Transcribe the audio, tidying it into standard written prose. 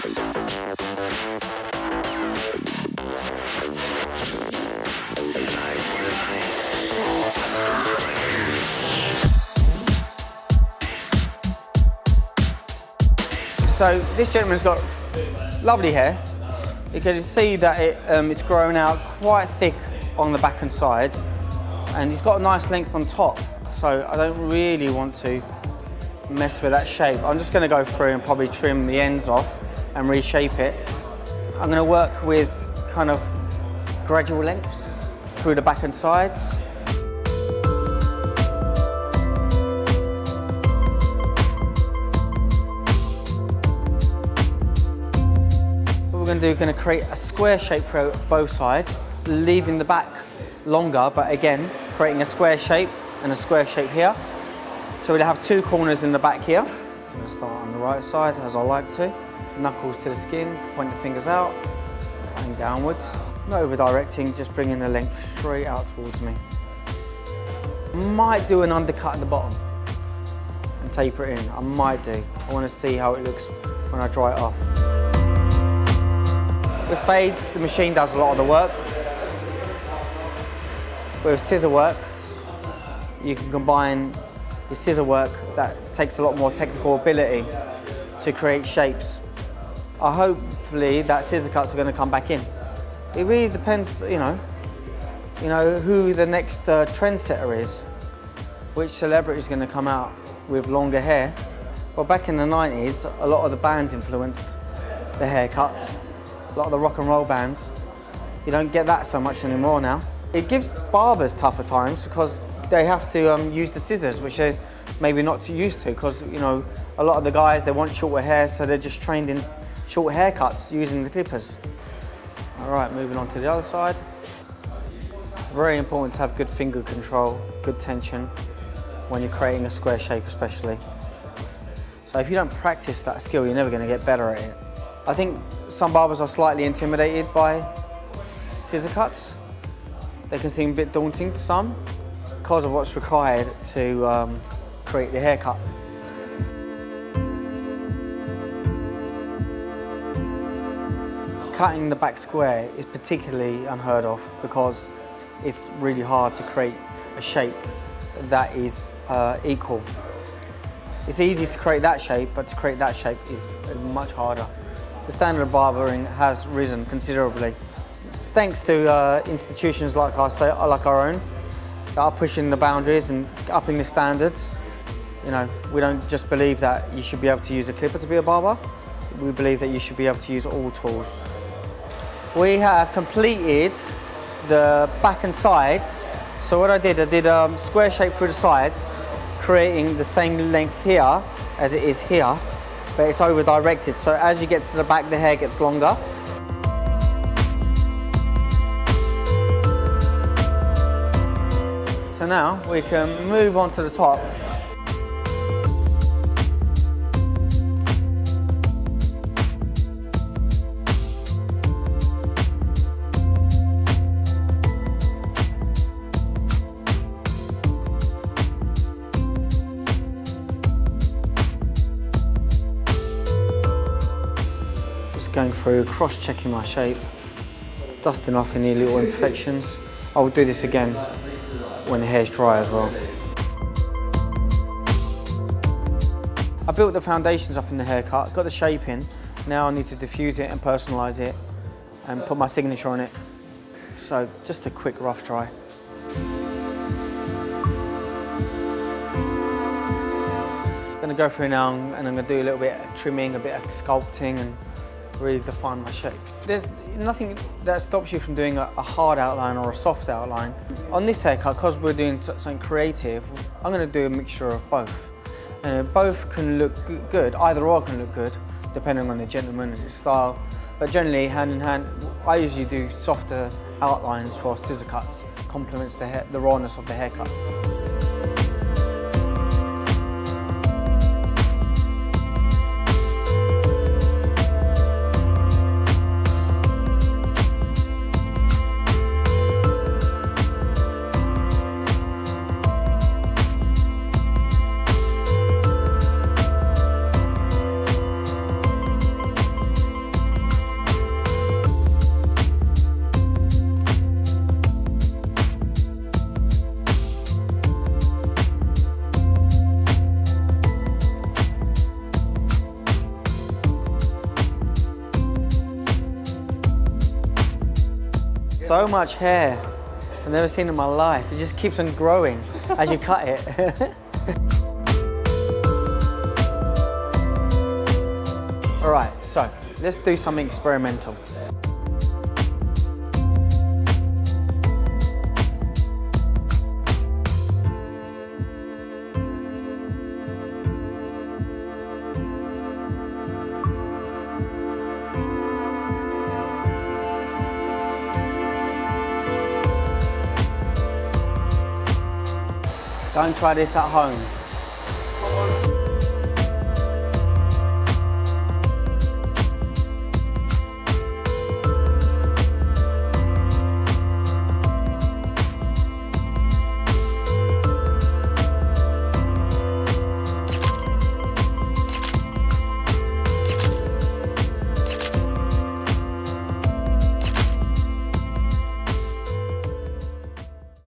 So this gentleman's got lovely hair. You can see that it's grown out quite thick on the back and sides, and he's got a nice length on top. So I don't really want to mess with that shape. I'm just going to go through and probably trim the ends off and reshape it. I'm going to work with kind of gradual lengths through the back and sides. We're going to create a square shape for both sides, leaving the back longer, but again, creating a square shape and a square shape here. So we'll have two corners in the back here. I'm going to start on the right side, as I like to. Knuckles to the skin, point the fingers out and downwards. Not over directing, just bringing the length straight out towards me. Might do an undercut at the bottom and taper it in. I might do. I want to see how it looks when I dry it off. With fades, the machine does a lot of the work. With scissor work, you can combine your scissor work that takes a lot more technical ability to create shapes. Hopefully that scissor cuts are going to come back in. It really depends, you know who the next trendsetter is, which celebrity is going to come out with longer hair. Well, back in the 90s, a lot of the bands influenced the haircuts. A lot of the rock and roll bands, you don't get that so much anymore now. It gives barbers tougher times because they have to use the scissors, which they're maybe not too used to, because a lot of the guys, they want shorter hair, so they're just trained in short haircuts using the clippers. All right, moving on to the other side. Very important to have good finger control, good tension when you're creating a square shape especially. So if you don't practice that skill, you're never going to get better at it. I think some barbers are slightly intimidated by scissor cuts. They can seem a bit daunting to some because of what's required to create the haircut. Cutting the back square is particularly unheard of because it's really hard to create a shape that is equal. It's easy to create that shape, but to create that shape is much harder. The standard of barbering has risen considerably. Thanks to institutions like our own that are pushing the boundaries and upping the standards. We don't just believe that you should be able to use a clipper to be a barber. We believe that you should be able to use all tools. We have completed the back and sides. So what I did a square shape through the sides, creating the same length here as it is here, but it's over directed. So as you get to the back, the hair gets longer. So now we can move on to the top. Going through, cross-checking my shape, dusting off any little imperfections. I will do this again when the hair's dry as well. I built the foundations up in the haircut, got the shape in. Now I need to diffuse it and personalise it and put my signature on it. So just a quick rough dry. I'm going to go through now and I'm going to do a little bit of trimming, a bit of sculpting and really define my shape. There's nothing that stops you from doing a hard outline or a soft outline. On this haircut, because we're doing something creative, I'm going to do a mixture of both. And both can look good, either or can look good, depending on the gentleman and his style. But generally, hand in hand, I usually do softer outlines for scissor cuts, complements the rawness of the haircut. so much hair. I've never seen it in my life. It just keeps on growing as you cut it. All right, so let's do something experimental. Don't try this at home.